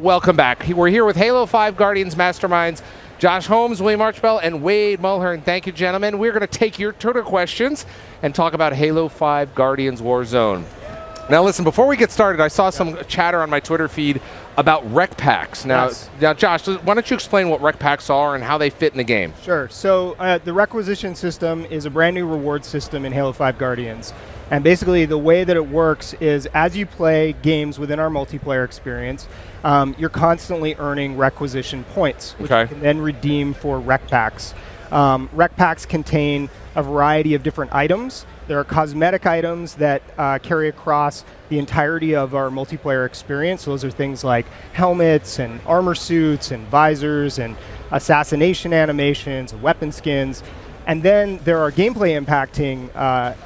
welcome back. We're here with Halo 5 Guardians Masterminds, Josh Holmes, William Archibald, and Wade Mulhern. Thank you, gentlemen. We're going to take your Twitter questions and talk about Halo 5 Guardians Warzone. Now, listen, before we get started, I saw some chatter on my Twitter feed about rec packs. Now, Josh, why don't you explain what rec packs are and how they fit in the game? Sure. So the requisition system is a brand new reward system in Halo 5 Guardians. And basically, the way that it works is as you play games within our multiplayer experience, you're constantly earning requisition points, which you can then redeem for rec packs. Rec packs contain a variety of different items. There are cosmetic items that carry across the entirety of our multiplayer experience. So those are things like helmets and armor suits and visors and assassination animations and weapon skins. And then there are gameplay impacting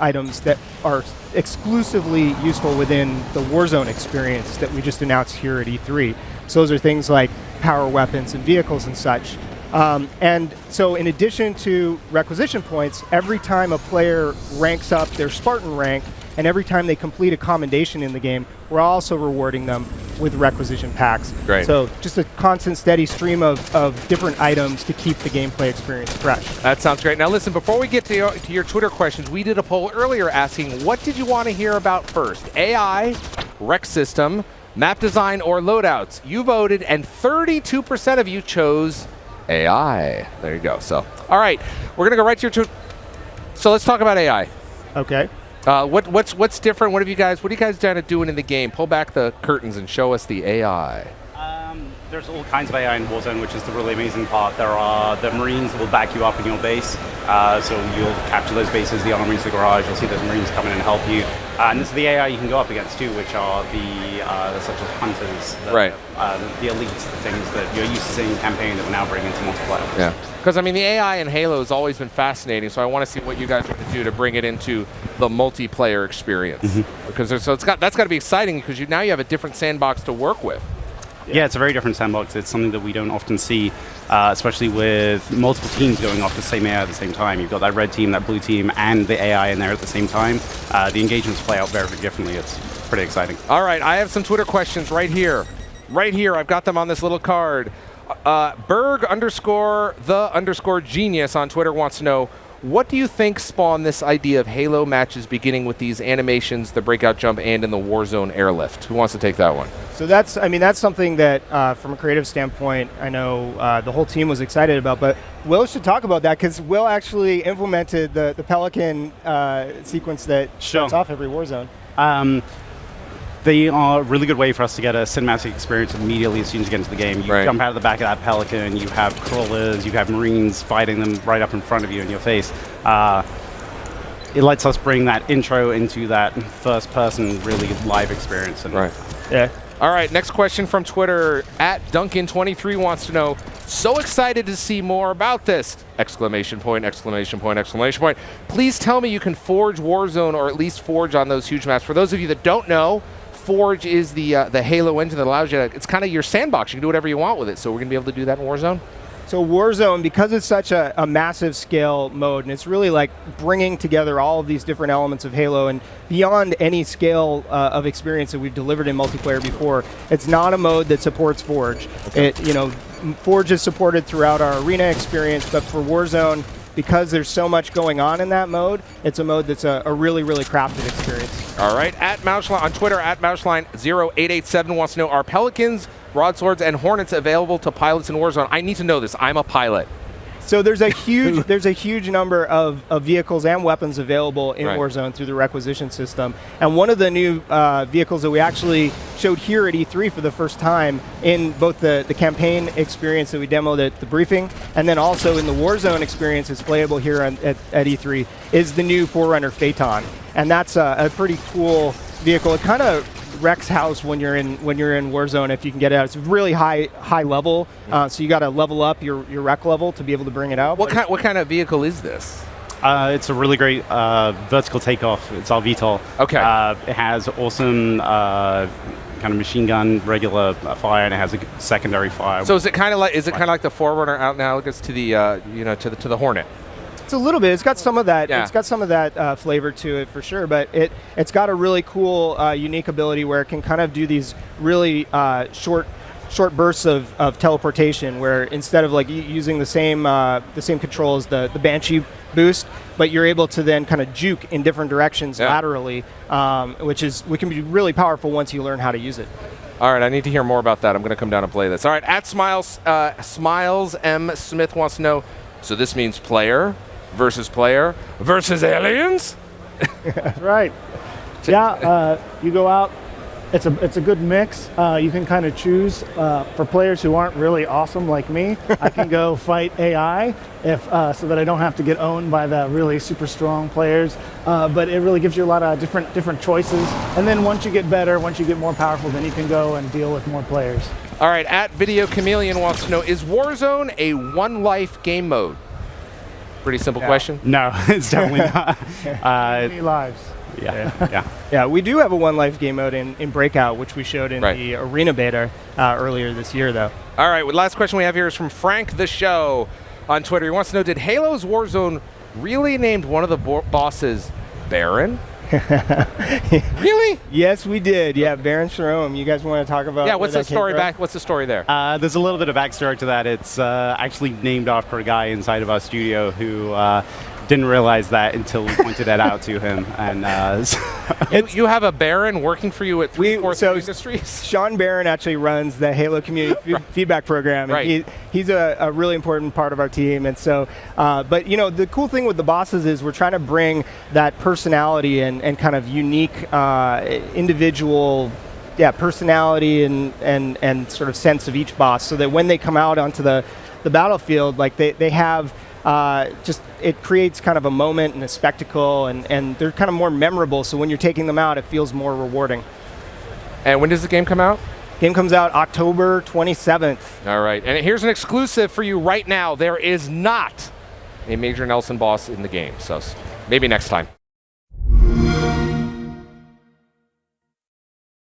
items that are exclusively useful within the Warzone experience that we just announced here at E3. So those are things like power weapons and vehicles and such. And so in addition to requisition points, every time a player ranks up their Spartan rank, and every time they complete a commendation in the game, we're also rewarding them with requisition packs. Great. So just a constant, steady stream of different items to keep the gameplay experience fresh. That sounds great. Now listen, before we get to your Twitter questions, we did a poll earlier asking, what did you want to hear about first? AI, rec system, map design, or loadouts? You voted, and 32% of you chose AI. There you go. So, all right, we're gonna go right to your So let's talk about AI. Okay. What's different? What are you guys doing in the game? Pull back the curtains and show us the AI. There's all kinds of AI in Warzone, which is the really amazing part. There are the Marines that will back you up in your base, so you'll capture those bases, the armories, the garage. You'll see those Marines come in and help you. And this is the AI you can go up against too, which are such as hunters, the elites, the things that you're used to seeing in campaign that we're now bringing into multiplayer. Yeah, because I mean the AI in Halo has always been fascinating, so I want to see what you guys are going to do to bring it into the multiplayer experience. Because that's got to be exciting because now you have a different sandbox to work with. Yeah, it's a very different sandbox. It's something that we don't often see, especially with multiple teams going off the same AI at the same time. You've got that red team, that blue team, and the AI in there at the same time. The engagements play out very, very differently. It's pretty exciting. All right, I have some Twitter questions right here. Right here, I've got them on this little card. Berg_the_genius on Twitter wants to know, what do you think spawned this idea of Halo matches beginning with these animations, the breakout jump, and in the Warzone airlift? Who wants to take that one? So that's something that, from a creative standpoint, I know the whole team was excited about. But Will should talk about that because Will actually implemented the Pelican sequence that starts off every Warzone. They are a really good way for us to get a cinematic experience immediately as soon as you get into the game. You jump out of the back of that Pelican, you have crawlers, you have Marines fighting them right up in front of you in your face. It lets us bring that intro into that first-person, really live experience. Yeah. All right, next question from Twitter. @Duncan23 wants to know, so excited to see more about this! Exclamation point, exclamation point, exclamation point. Please tell me you can forge Warzone or at least forge on those huge maps. For those of you that don't know, Forge is the Halo engine that allows you to, it's kind of your sandbox. You can do whatever you want with it. So we're going to be able to do that in Warzone? So Warzone, because it's such a massive scale mode, and it's really like bringing together all of these different elements of Halo and beyond any scale of experience that we've delivered in multiplayer before, it's not a mode that supports Forge. Forge is supported throughout our arena experience, but for Warzone, because there's so much going on in that mode, it's a mode that's a really, really crafted experience. All right, @Mouseline on Twitter, @Mouseline0887 wants to know, are Pelicans, Broadswords, and Hornets available to pilots in Warzone? I need to know this. I'm a pilot. So there's a huge number of vehicles and weapons available in Warzone through the requisition system. And one of the new vehicles that we actually showed here at E3 for the first time in both the campaign experience that we demoed at the briefing, and then also in the Warzone experience that's playable here at E3, is the new Forerunner Phaeton. And that's a pretty cool vehicle. It kind of wrecks house when you're in Warzone if you can get it out. It's really high level, so you got to level up your wreck level to be able to bring it out. What kind of vehicle is this? It's a really great vertical takeoff. It's our VTOL. Okay. It has awesome kind of machine gun regular fire, and it has a secondary fire. So is it kind of like the Forerunner out analogous to the to the Hornet? It's a little bit. It's got some of that. Yeah. It's got some of that flavor to it for sure. But it's got a really cool, unique ability where it can kind of do these really short short bursts of teleportation, where instead of like using the same control as the Banshee boost, but you're able to then kind of juke in different directions laterally, which can be really powerful once you learn how to use it. All right, I need to hear more about that. I'm going to come down and play this. All right, at Smiles M. Smith wants to know, so this means player versus aliens? That's right. Yeah, you go out. It's a good mix. You can kind of choose for players who aren't really awesome like me. I can go fight AI so that I don't have to get owned by the really super strong players. But it really gives you a lot of different choices. And then once you get better, once you get more powerful, then you can go and deal with more players. All right, at Video Chameleon wants to know, is Warzone a one-life game mode? Pretty simple question. No, it's definitely not. Many lives. Yeah, we do have a one life game mode in Breakout, which we showed in the arena beta earlier this year, though. All right, well, last question we have here is from Frank the Show on Twitter. He wants to know, did Halo's Warzone really named one of the bosses Baron? Really? Yes, we did. Yeah, Baron Sharom. You guys want to talk about? Yeah, what's the story back? What's the story there? There's a little bit of backstory to that. It's actually named after a guy inside of our studio who didn't realize that until we pointed that out to him. And you have a Baron working for you at 343 Industries? Sean Barron actually runs the Halo community feedback program. And he's a really important part of our team. And so, but you know, the cool thing with the bosses is we're trying to bring that personality and kind of unique individual personality and sort of sense of each boss, so that when they come out onto the battlefield, like they have it creates kind of a moment and a spectacle, and they're kind of more memorable, so when you're taking them out, it feels more rewarding. And when does the game come out? Game comes out October 27th. All right, and here's an exclusive for you right now. There is not a Major Nelson boss in the game, so maybe next time.